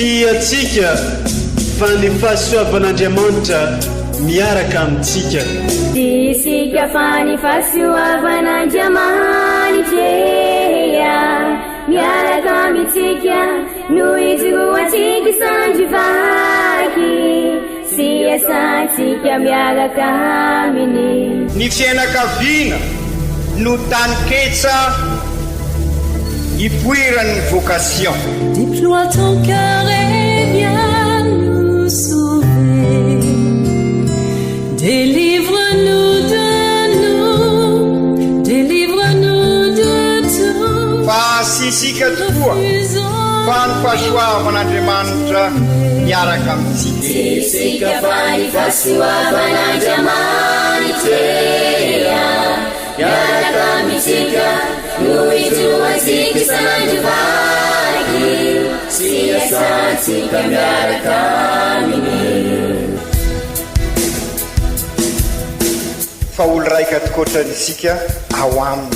atsika fa ny fahasoavan'Andriamanitra miaraka amintsika. Isika fa ny fahasoavan'Andriamanitra miaraka amintsika noho izy atsika sandrivaky sy asantsika miaraka aminy. Ny fianakaviana no taniketsa ipoiran'ny vocation. Déploie ton cœur et viens nous sauver. Délivre-nous de tout. Fasisika tokoa fa ny fahasoavan'Andriamanitra miaraka amintsika. Isika fa ny fahasoavan'Andriamanitra miaraka amintsika noho izy atsika sandrivaky sy asantsika miaraka aminy. Fa olo raika atokotran'isika ao aminy,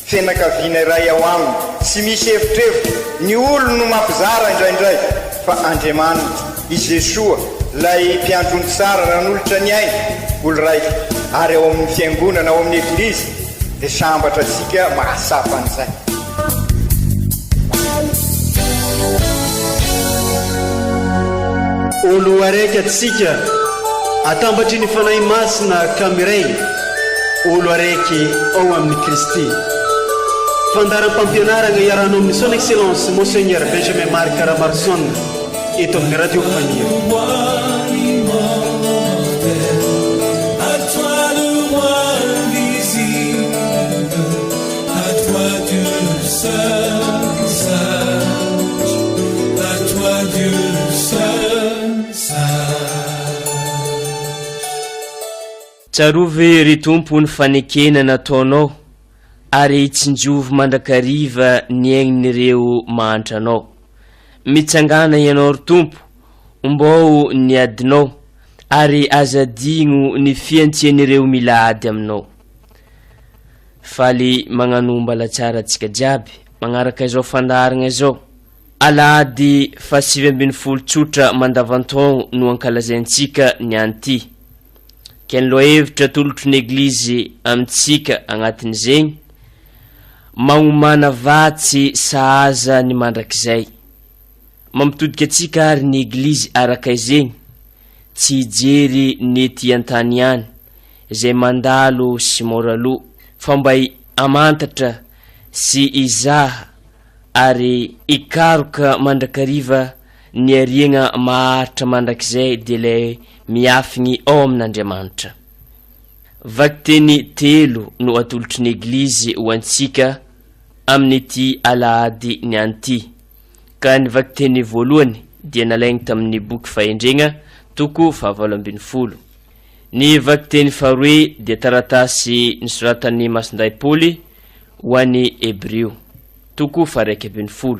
fianakaviana iray ao aminy, tsy misy hevitrevitra. Ny olo no mampizara indraindray fa Andriamanitra i Jesoa lay mpiandrony tsara nanolotra ny aina olo raika, ary ao amin'ny fiangonana ao amin'ny eglizy dia sambatra antsika mahasapa an'izay. Olo araiky atsika atambatry ny fanahy masina kamiray, olo araiky ao amin'ny Kristy. Fandaram-pampianarana iarano amin'ny son excellence Monseigneur Benjamin Marc Caramarson eto amin'ny radio Fania. Tsarovy ry tompo ny fanekena nataonao ary tsinjovy mandrakariva ny aign'ireo mahantranao. Mitsangana ianao ry tompo mbao ny adinao ary azadigno ny fiantian'ireo milady aminao. Faly magnanomba latsara atsika jiaby magnaraka izao fandaragna izao. Alahady fa 7 tsotra mandavantaogno no ankalazaintsika ny anty. Kenlo hevitra tolotry ny eglizy amintsika agnatin'izegny magnomana vatsy sahaza ny mandrakizay. Mampitodika atsika ary ny eglizy araka izegny tsy hijery ny ety antany ihany izay mandalo sy moralo, fa mba amantatra sy izaha ary ikaroka mandrakariva ny ariagna maharitra mandrakizay dia lay miafigny ao amin'Andriamanitra. Vakiteny 3 no atolotry ny eglizy ho antsika amin'ny ity alahady ny anty. Ka ny vakiteny 1 dia nalaigny tamin'ny boky fahendrena toko 7. Ny vakiteny 2 dia taratasy nisoratan'ny Masinday Paoly ho an'ny Hebreo toko 2.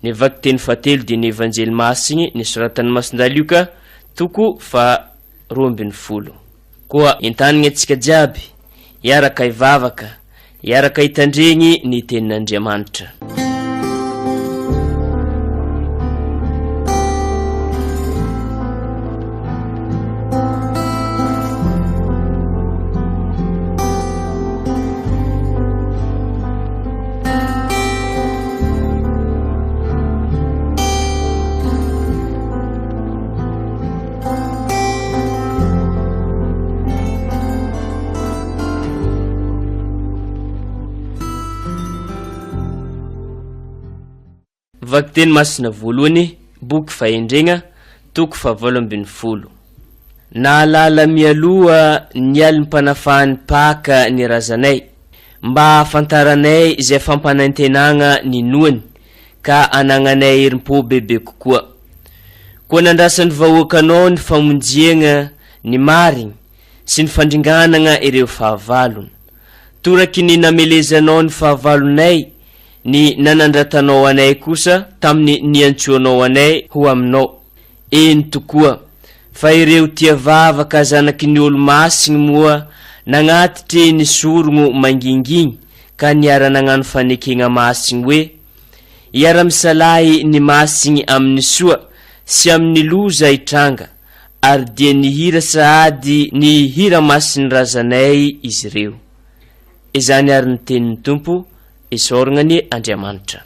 Ny vakiteny 3 dia ny evanjely masigny nisoratan'ny Masinday Luka toko 12. Koa entanigna atsika jiaby iaraka ivavaka, iaraka itandregny ny tenin'Andriamanitra. Vakiteny masina voalohany boky fahendrena toko 7. Naalala mialoha ny alim-panafahany paka ny razanay mba hafantaranay izay fampanaintenagna ny noany ka anagnanay herim-po bebe kokoa. Koa nandrasan'ny vahoakanao ny famonjiagna ny marigny sy ny fandringanagna ireo fahavalony. Toraky ny namelezanao ny fahavalonay ny nanandratanao anay kosa tamin'ny niantsoanao anay ho aminao. Eny tokoa, fa ireo tia vavaka zanaky ny olo masigny moa nagnatitry ny sorogno mangingigny ka niara-nagnano fanekegna masigny hoe iara-misalahy ny masigny amin'ny soa sy amin'ny loza hitranga ary dia nihira sahady ny hira masin'ny razanay izy ireo. Izany ary ny tenin'ny Tompo, isaorana ny Andriamanitra.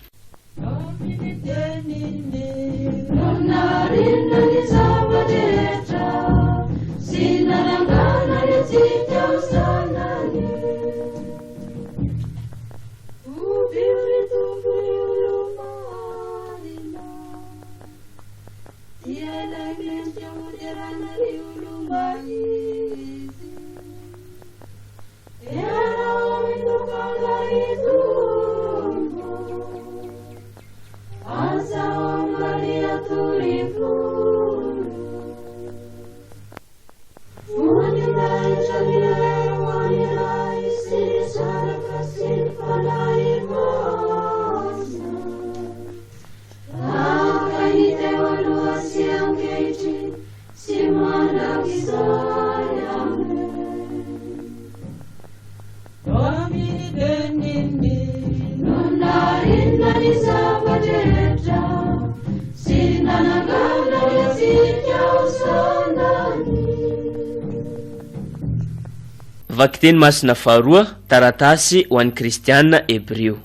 Vakiteny masina faharoa, taratasy ho an'ny kristianina Hebreo.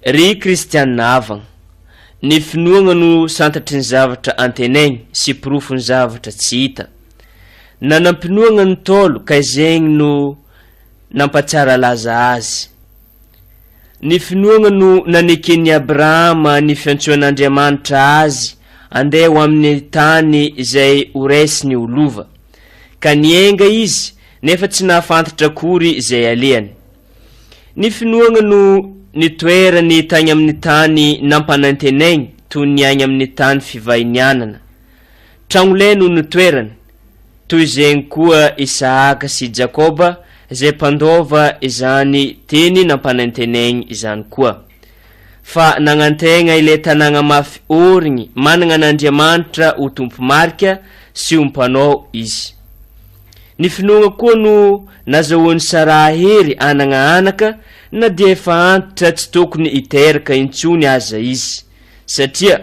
Ry kristianina avagna, ny finoana no santatry ny zavatra antenainy sy pirofo ny zavatra tsy hita. Nanampinoana ny tolo ka izegny no nampatsara laza azy. Ny finoana no nanekeny Abrahama ny fiantsoan'Andriamanitra azy andeha ho amin'ny tany izay horaisiny ho lova, ka nienga izy nefa tsy nahafantatra akory izay alehany. Ny finoana no nitoerany tany amin'ny tany nampanantenainy toy ny any amin'ny tany fivahinianana. Tragno no nitoerany, toy izay koa Isaaka sy Jakoba izay mpandova izany teny nampanantenainy izany koa. Fa nagnantegna ilay tanàna mafy origny manana n'Andriamanitra ho tompo marika sy ho mpanao izy. Ny finoana koa no nazahoany Sara hery anana anaka na dia efa antitra tsy tokony hiteraka intsony aza izy, satria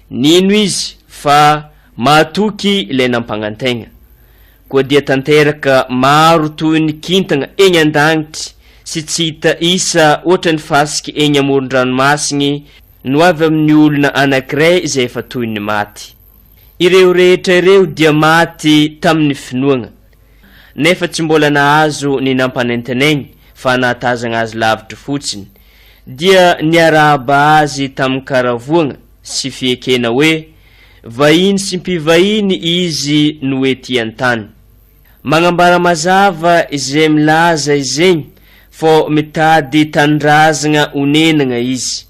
nino izy fa mahatoky ilay nampanantegna. Koa dia tanteraka maro toy ny kintana eny an-danitry sy tsy hita isa ohatra ny fasiky eny amoron-dranomasiny no avy amin'ny olona anankiray izay efa toy ny maty. Ireo rehetra ireo dia maty tamin'ny finoana, nefa tsy mbola nahazo ny nampanantenainy fa nahatazana azy lavitra fotsiny, dia niarahaba azy tamin'ny karavoana sy fiekena hoe vahiny sy mpivahiny izy no ety an-tany. Magnambara mazava izay milaza izegny fo mitady tandrazana onenana izy,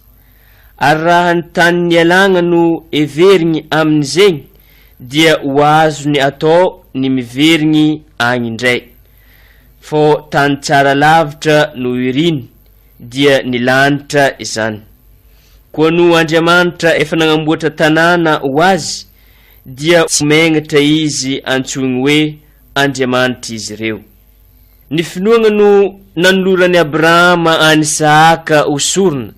ary raha ny tany nialagna no everigny amin'izegny dia ho azony atao ny miverigny agny indray, fo tany tsara lavitra no iriny dia ny lanitra izany. Koa no Andriamanitra efa nagnamboatra tanàna ho azy dia megnatra izy antsoigny hoe Andriamanitra izy ireo. Ny finoana no nanolorany Abrahama any Isaaka ho sorona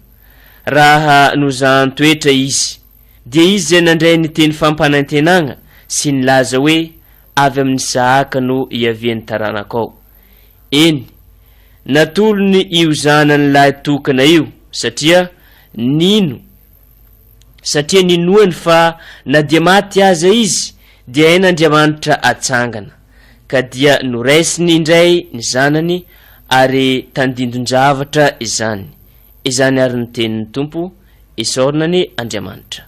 raha nozantoetra izy, dia izy zay nandray ny teny fampanantenana sy nilaza hoe avy amin'ny Isaaka no iavian'ny taranakao. Eny, natolony io zanany lahy tokana io satria ninoany fa na dia maty aza izy dia hain'Andriamanitra atsangana, ka dia noraisiny indray ny zanany ary tandindon-javatra izany. Izany ary ny tenin'ny Tompo, isaorana ny Andriamanitra.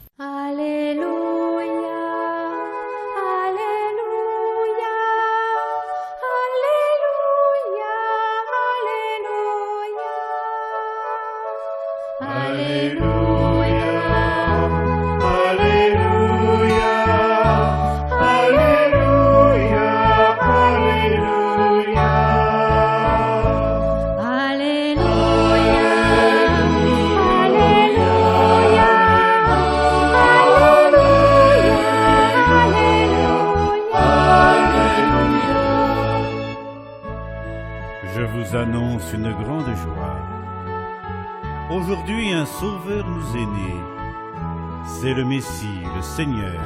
Je vous annonce une grande joie. Aujourd'hui, un sauveur nous est né. c'est le Messie, le Seigneur.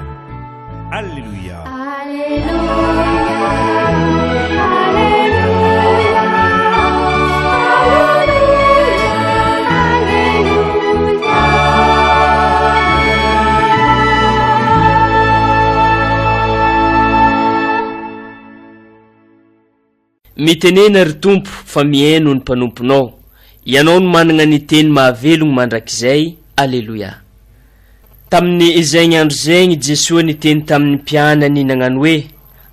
Alléluia. Mitenena ry tompo fa mihaino ny mpanomponao, ianao no manana ny teny mahavelogno mandrakizay. Alleluia. Tamin'ny izay andro zegny Jesosy niteny tamin'ny mpianany nagnano hoe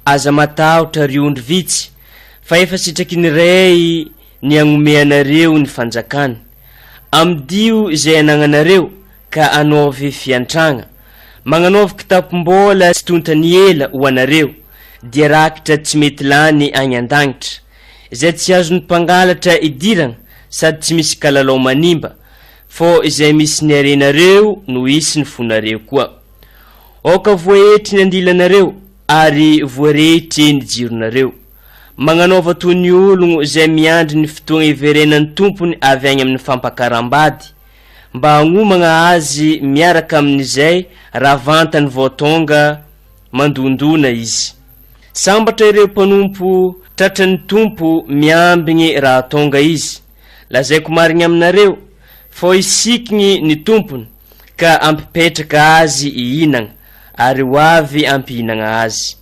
aza matahotra ry ondry vitsy fa efa sitraky ny ray ny agnome anareo ny fanjakana. Amdio izay anagnanareo ka anaovy fiantragna, magnanaovy kitapom-bola sy tontany ela ho anareo, dia rakitra tsy mety lany agny an-dagnitra, izay tsy azony mpangalatra idiragna sady tsy misy kalalao manimba, fô izay misy ny arenareo no isy ny fonareo koa. Oka voahetry ny andilanareo ary voaretry ny jironareo, magnanaova toy ny ologno izay miandry ny fotoagna iverenan'ny tompony avy agny amin'ny fampakaram-bady, mba hagnomagna azy miaraka amin'izay raha vantany vao tonga mandondona izy. Sambatra ireo mpanompo tratran'ny tompo miambigny raha tonga izy. Lazaiko marigny aminareo fô isikigny ny tompony ka ampipetraka azy ihinagna ary ho avy ampihinagna azy.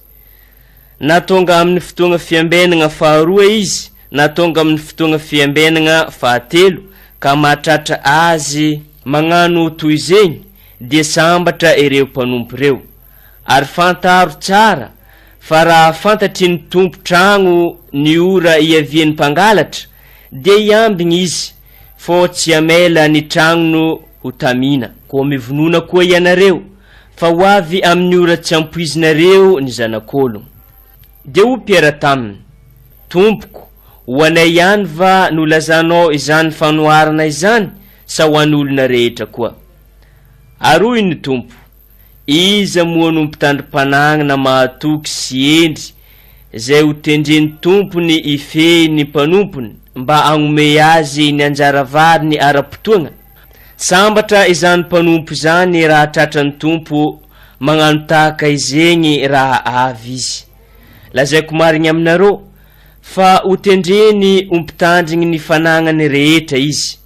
Na tonga amin'ny fotoagna fiambenagna faharoa izy, na tonga amin'ny fotoagna fiambenagna fahatelo ka mahatratra azy magnano toy zegny, dia sambatra ireo mpanompo reo. Ary fantaro tsara fa raha fantatry ny tompo tragno ny ora iavian'ny mpangalatra, dia iambigny izy, fô tsy amela ny tragno ho tamina. Koa mivonona koa ianareo fa ho avy amin'ny ora tsy ampoizinareo ny zanak'ologno. Dia ho Piera taminy, tompoko, ho anay ihany va no lazanao izany fanoharana izany sa ho an'olona rehetra koa? Aroy ny tompo, iza moa no mpitandrim-panagnana mahatoky sy endry izay ho tendren'ny tompony ifehy mpanompony mba agnome azy ny anjara variny ara-potoagna? Sambatra izany mpanompo izany raha tratran'ny tompo magnano tahaka izegny raha avy izy. Lazaiko marigny aminareo fa ho tendreny ompitandrigny ny fanagnany rehetra izy.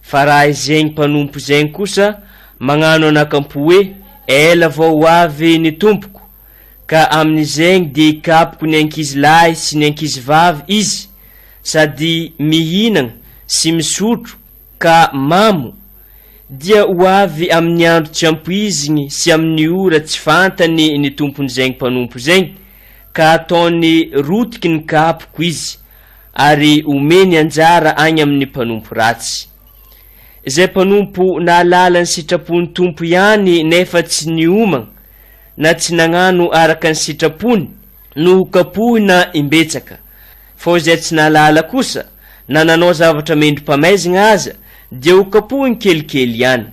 Fa raha izegny mpanompo zegny kosa magnano anakampo hoe ela vao ho avy ny tompoko, ka amin'izegny dia ikapoko ny ankizy lahy sy ny ankizy vavy izy, sady mihinagna sy misotro ka mamo, dia ho avy amin'ny andro tsy ampoizigny sy amin'ny ora tsy fantany ny tompony zegny mpanompo zegny, ka ataony rotiky ny kapoko izy ary omeny anjara agny amin'ny mpanompo ratsy. Izay mpanompo nahalala ny sitrapony tompo ihany nefa tsy niomagna na tsy nagnano araka ny sitrapony no kapohina imbetsaka, fô izay tsy nahalala kosa na nanao zavatra mendrim-pamaizigna aza dia ho kapohiny kelikely ihany.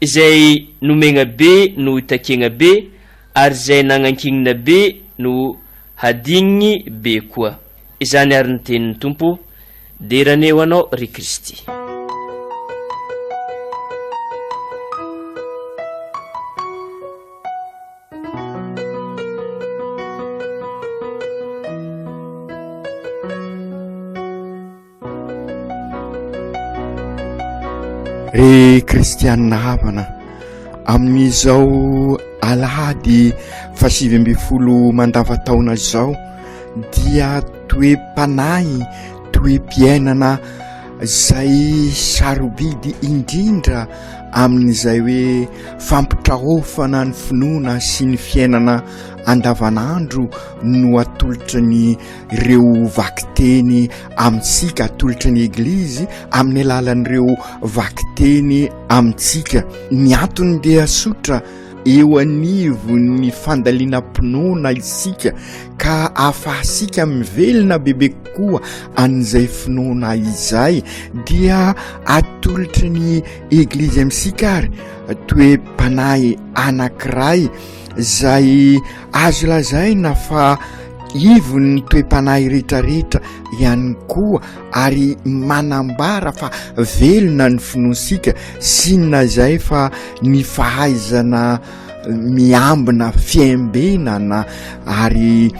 Izay nomegna be no itakegna be, ary izay nagnakinina be no hadigniny be koa. Izany ary ny tenin'ny tompo, deraneo anao ry Kristy. Ry kristianina havana, amin'izao alahady 7 mandavataona zao dia toe-panahy, toe-piainana zay sarobidy indrindra amin'izay hoe fampitrahofana ny finoana sy ny fiainana andavanandro no atolotra ny reo vakiteny amintsika, atolotra ny eglizy amin'ny alalan'ireo vakiteny amintsika. Ny antony dia sotra, eo anivo ny fandaliana-pinoana isika ka ahafahasika mivelona bebe koa an'izay finoana izay, dia atolotra ny eglizy amintsika ary toe-panahy anankiray zay azo lazaina fa ivo ny toe-panahy rehetrarehetra ihany koa ary manambara fa velona ny finoansika sinona zay fa ny fahaizana miambina fiambenana ary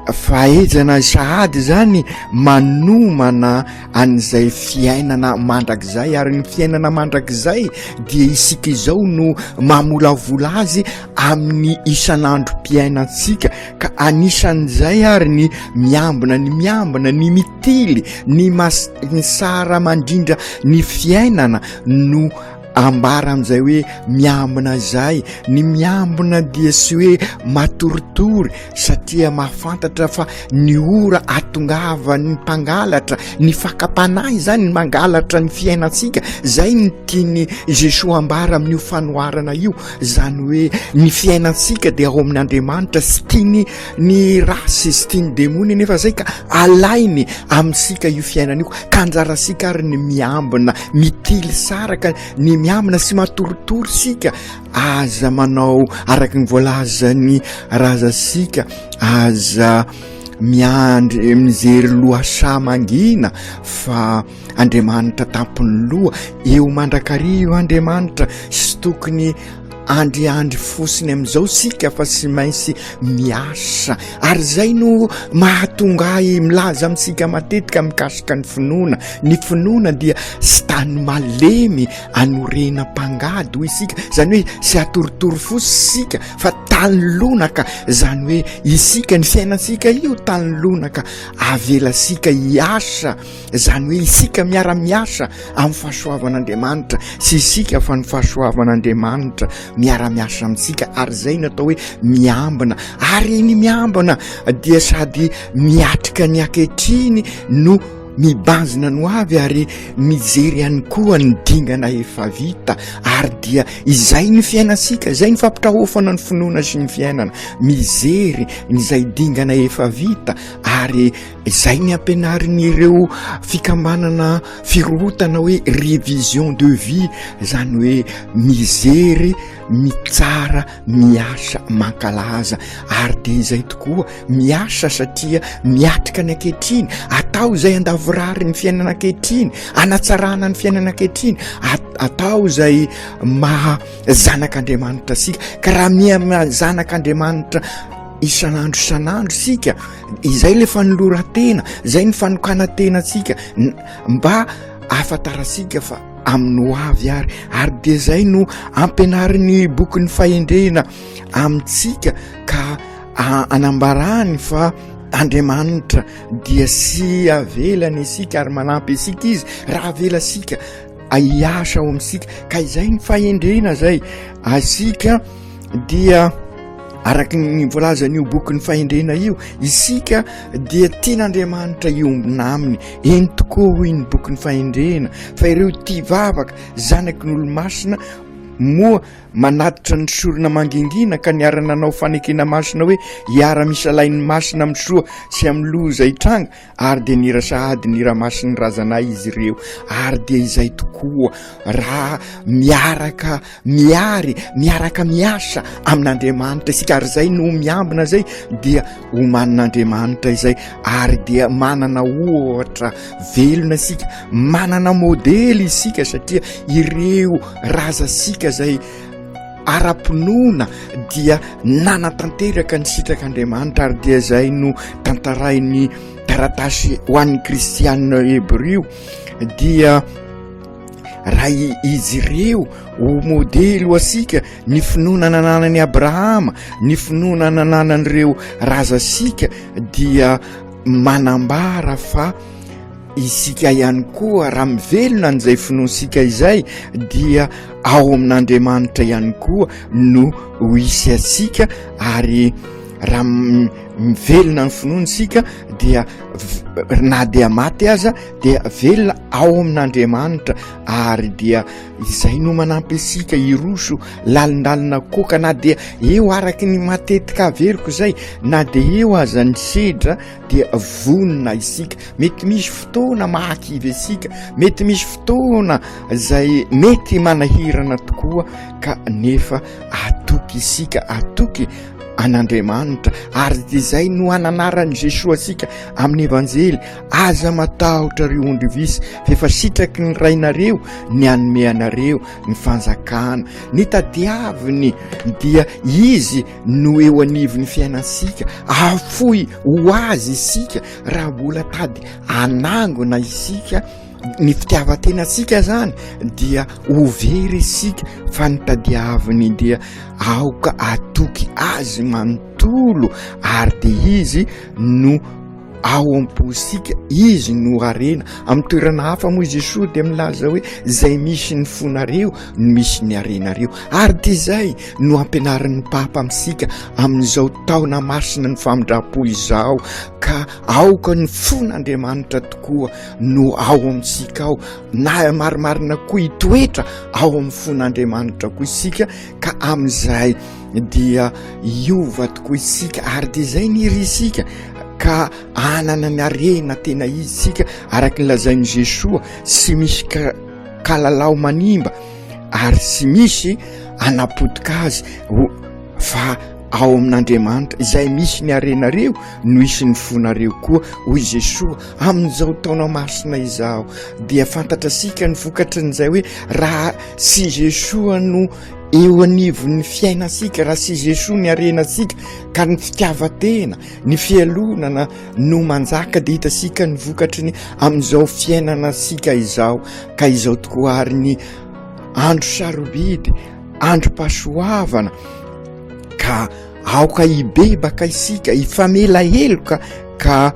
fahaizana sahady zany manomana an'izay fiainana mandrakizay ary ny fiainana mandrakizay dia isika izao no mamolavola azy amin'ny isan'androm-piainantsika ka anisan'izay ary ny miambina ny mitily ny sara mandrindra ny fiainana no ambara amin'izay hoe miambina zay. Ny miambina dia sy hoe matoritory satria mahafantatra fa ny ora atongava ny mpangalatra ny fakapanahy zany ny mangalatra ny fiainantsika. Zay ny tiany Jesoa ambara amin'io fanoharana io, zany hoe ny fiainantsika dia ao amin'Andriamanitra sy tiany ny rasy sy tiany demony nefa zay ka alainy amintsika io fiainana io ka anjarasika ary ny miambina mitily saraka ny miambina sy matoritory sika aza manao araky ny voalazany razasika aza mijery lohasaha mangina fa Andriamanitra tampony loha eo mandrakary io Andriamanitra sy tokony andriandry fosiny amin'izao sika fa sy maintsy miasa ary zay no mahatonga milaza amintsika matetika mikasika ny finoana dia sy tany malemy anorena mpangady hoy isika, zany hoe sy atoritory fosy sika fa tany lonaka, zany hoe isika ny fiainansika io tany lonaka avelasika hiasa, zany hoe isika miara-miasa amin'ny fahasoavan'Andriamanitra sy isika fa ny fahasoavan'Andriamanitra miara-miasa amintsika ary zay natao hoe miambina. Ary ny miambina dia sady miatrika ny ankehitriny no mibanjina no avy ary mijery ihany koa ny dingana efa vita ary dia izay ny fiainansika, zay ny fampitahofana ny finoana sy ny fiainana, mijery izay dingana efa vita ary izay ny ampianarin'ireo fikambanana firohotana hoe révision de vie, zany hoe mijery mitsara miasa mankalaza ary dia izay tokoa miasa satria miatrika ny ankehitriny atao izay andavorary ny fiainana ankehitriny, anatsarana ny fiainana ankehitriny, atao izay zanak'Andriamanitra sika ka raha zanak'Andriamanitra isan'andro sika, izay le fanoloran-tena, zay ny fanokana tena sika mba ahafantarasika fa amin'ny hoavy ary dia zay no ampianarin'ny boky ny fahendrena amintsika ka anambarany fa Andriamanitra dia sy avelany isika ary manampy isika izy raha avela sika hiasa ao amintsika ka izay ny fahendrena zay asika dia araky ny voalazan'io boky ny fahendrena io isika dia tian'Andriamanitra iombina aminy eny tokoa hoy ny boky ny fahendrena fa ireo tia vavaka zanaky n'olo-masina moa manatitra ny sorona mangingina ka niara nanao fanekena masina hoe hiara-misalain'ny masina amin'ny soa sy amin'ny loza hitranga ary dia nira sahady nira masiny razanay izy ireo ary dia izay tokoa raha miaraka miasa amin'Andriamanitra isika ary zay no miambina zay dia homanin'Andriamanitra izay ary dia manana ohatra velona isika, manana modely isika satria ireo razasika zay ara-pinoana dia nanatanteraka ny sitrak'Andriamanitra ary dia zay no tantarainy taratasy ho an'ny kristianina hebreo dia raha izy ireo ho modely ho asika ny finoana nananan'i Abrahama, ny finoana nananan'ireo razasika dia manambara fa isika ihany koa raha mivelona n'izay finoansika izay dia ao amin'Andriamanitra ihany koa no ho isy asika ary raha mivelona ny finoansika dia na dia maty aza dia velona ao amin'Andriamanitra ary dia izay no manampy isika hiroso lalindalina koka na dia eo araky ny matetika averiko zay na dia eo aza ny sedra dia vonona isika. Mety misy fotoana mahakivy isika, mety misy fotoana zay mety manahirana tokoa ka nefa atoky isika, atoky an'Andriamanitra ary de zay no ananarany Jesoa asika amin'ny evanjely aza matahotra reo ondry visy fefa sitraky ny rainareo ny anome anareo ny fanjakana ny tadiaviny dia izy no eo anivony fiainasika afoy ho azy isika raha mbola tady anangona isika ny fitiavantenasika zany dia overy isika fa ny tadiaviny dia aoka atoky azy manontolo ary de izy no ao am-posika izy no arena amin'ny toerana hafa moa Jesoa de milaza hoe zay misy ny fonareo no misy ny arenareo ary de zay no ampianarin'ny Papa amintsika amin'izao taona masina ny famindrapo izao ka aoka ny fon'Andriamanitra tokoa no ao amintsika ao na marimarina koa itoetra ao amin'ny fon'Andriamanitra koa isika ka amin'izay dia iova tokoa isika ary de zay ny irisika ka anana ny arena tena izy sika araky ny lazain'i Jesoa sy misy kalalao manimba ary sy misy anapotika azy fa ao amin'Andriamanitra izay misy ny arenareo no isy ny fonareo koa hoy Jesoa amin'izao taona masina izao dia fantatra sika ny vokatry n'izay hoe raha sy Jesoa no eo anivon'ny fiainasika raha sy Jesoa ny arenasika ka ny fitiavatena ny fialonana no manjaka de hitasika ny vokatry ny amin'izao fiainana sika izao ka izao tokoa ary ny andro sarobidy andro pasoavana ka aoka ibebaka isika ifamela heloka ka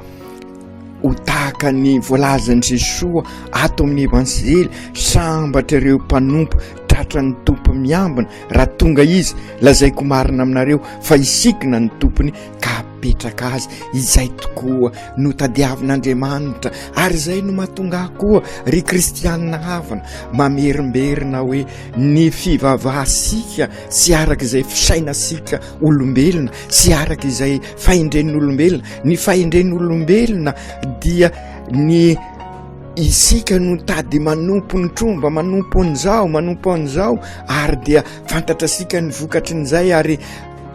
ho tahaka ny voalazan'i Jesoa ato amin'ny evanjely sambatra ireo mpanompo tratra ny tompo miambina raha tonga izy lazaiko marina aminareo fa isikina ny tompony ka apetraka azy izay tokoa no tadiavin'Andriamanitra ary zay no mahatonga koa ry kristianina havana mamerimberina hoe ny fivavahasika sy araka izay fisainasika olombelona sy araka izay fahendren'olombelona ny fahendren'olombelona dia ny isika no tady manompo ny tromba manompo an'izao ary dia fantatra sika ny vokatry n'izay ary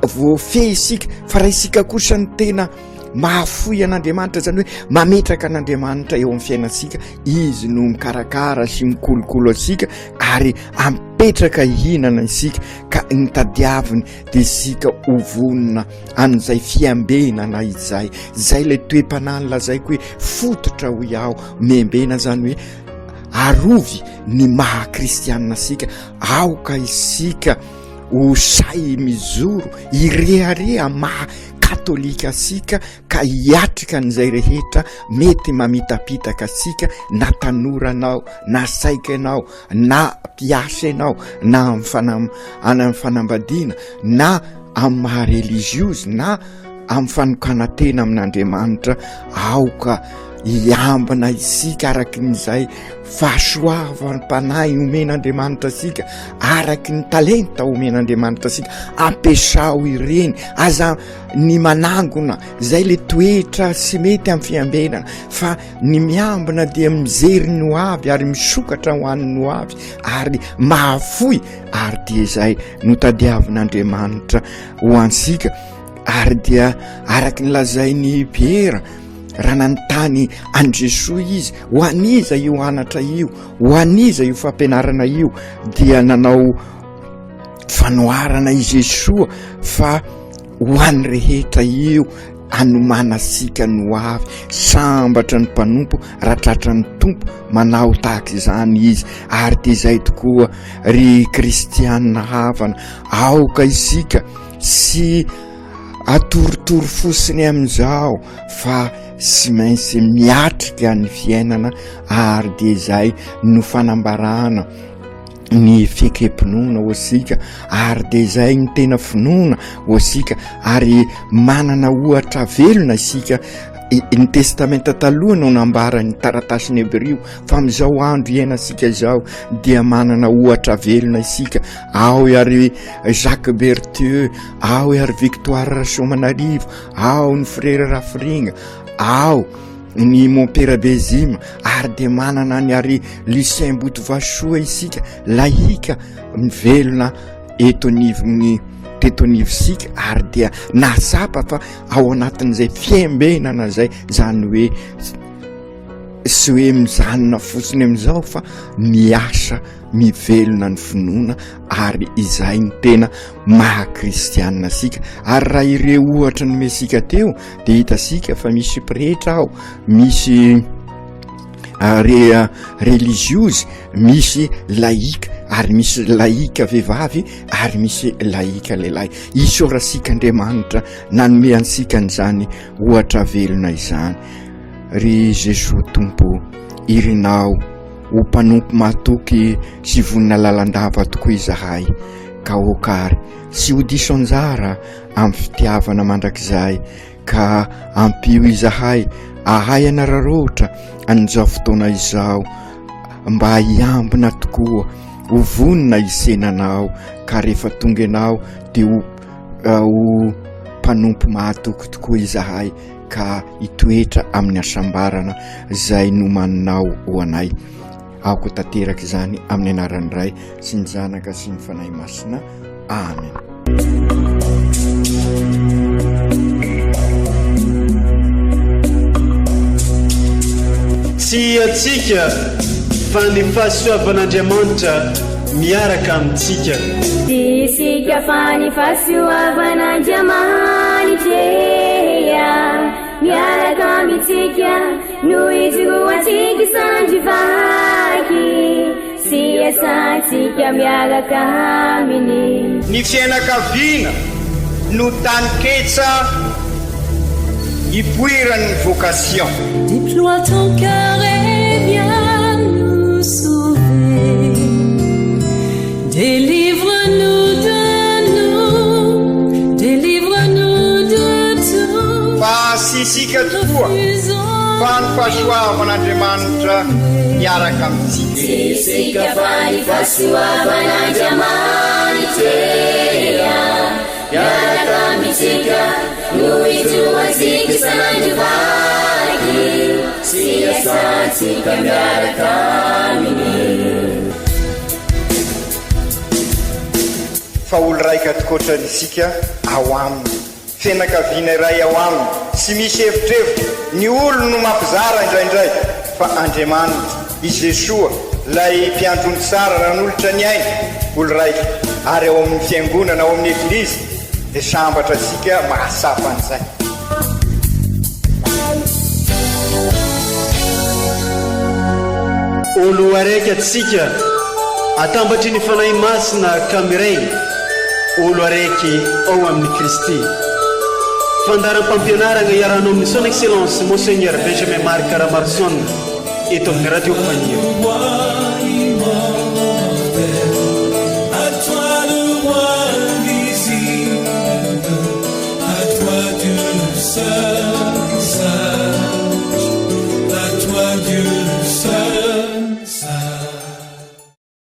voafe isika fa raha isika kosa ny tena mahafoy an'Andriamanitra zany hoe mametraka an'Andriamanitra eo amin'ny fiainasika izy no mikarakara sy mikolokolo asika ary ampetraka hihinana isika ka ny tadiaviny de isika hovonina an'izay fiambenana izay zay le toe-panany lazaiko hoe fototra ho iaho membena zany hoe arovy ny maha kristianina sika aoka isika ho say mizoro irearea maha katolika sika ka hiatrika n'izay rehetra mety mamitapitaka asika na tanoranao na saika anao na mpiasa anao na amin'ny fanambadiana na amin'ny maha religiozy na amin'ny fanokana tena amin'Andriamanitra aoka iambina isika araky n'izay fahasoavany mpanahy omen'Andriamanitra sika araky ny talenta omen'Andriamanitra sika ampiasao ireny aza ny manangona zay le toetra sy mety amin'ny fiambenana fa ny miambina dia mijery ny ho avy ary misokatra ho an'ny ho avy ary mahafoy ary dia zay no tadiavin'Andriamanitra ho ansika ary dia araky ny lazainy Piera raha nanontany an Jesoa izy ho aniza io anatra io ho aniza io fampianarana io dia nanao fanoharana i Jesoa fa ho an'ny rehetra io anomana sika no avy sambatra ny mpanompo ratratra ny tompo manao tahaka izany izy ary de zay tokoa ry kristianina havana aoka isika sy atorotoro fosiny amin'izao fa sy maintsy miatrika ny fiainana ary de zay no fanambarana ny fekepinoana ho asika ary de zay ny tena finoana ho asika ary manana ohatra velona isika ny testamenta taloha no nambara ny taratasiny Hebreo fa amin'izao andro iainasika izao dia manana ohatra velona isika ao ary Jacques Berthieu ao ary Victoire Somanarivo ao ny frère Rafringa ao ny Montpera Bezima ary de manana ny ary Lucien Botovasoa isika lahika mivelona eto anivon'ny teto anivosika ary dia nasapa fa ao anatin'izay fiembenana zay zany hoe sy hoe mijanona fotsiny am'izao fa miasa mivelona ny finoana ary izay ny tena mahakristianina sika. Ary raha ireo ohatra ny mesika teo de hitasika fa misy pretra ao, misy religieuse, misy laïque ary misy laïque vehivavy ary misy laïque lehilahy. Isaorasika Andriamanitra nanome ansika an'izany ohatra velona izany. Ry Jesosy Tompo, irinao ho mpanompo mahatoky sy vonina lalandava tokoa izahay ka okary sy ho diso anjara amin'ny fitiavana mandrakizay ka ampio izahay ahay anararoatra an'izao fotoana izao mba hiambina tokoa ho vonina isenanao ka rehefa tonga ianao de ho mpanompo mahatoky tokoa izahay ka hitoetra amin'ny asambarana zay nomaninao ho anay. Aoko tanteraka izany amin'ny anaran'ny Ray sy ny Zanaka sy ny Fanahy Masina. Amen. Tsy atsika fa ny fahasoavan'Andriamanitra miaraka amintsika. Isika fa ny fahasoavan'Andriamanitra miaraka amintsika no izoatsika sandrivaky sy asantsika miaraka aminy. Ny fianakaviana no taniketsa ipoiran'ny vocation. Déploie ton cœur et viens nous sauver. Délivre-nous de nous, délivre-nous de tout. Fa sisika tokoa fa ny fahasoavan'Andriamanitra miaraka amintsika. Sisika fa ny fahasoavan'Andriamanitra miaraka amintsika no izoatsika sandrivaky sy asantsika miaraka aminy. Fa olo raika tokoatrany isika ao aminy, fianakaviana iray ao aminy, sy misy hevitrevitra ny olo no mampizara indraindray fa Andriamanitra i Jesosy lay mpiandrony tsara raha n'olotra ny aina olo raika ary ao amin'ny fiangonana ao amin'ny eglizy de sambatra tsika mahasapa an'izay. Olo araiky atsika atambatry ny fanahy masina kamiray, olo araiky ao amin'ny Kristy. Fandaram-pampianarana iaranao amin'ny son excellence Monseigneur Benjamin Marc Caramarson eto amin'ny radio Fania. Seul,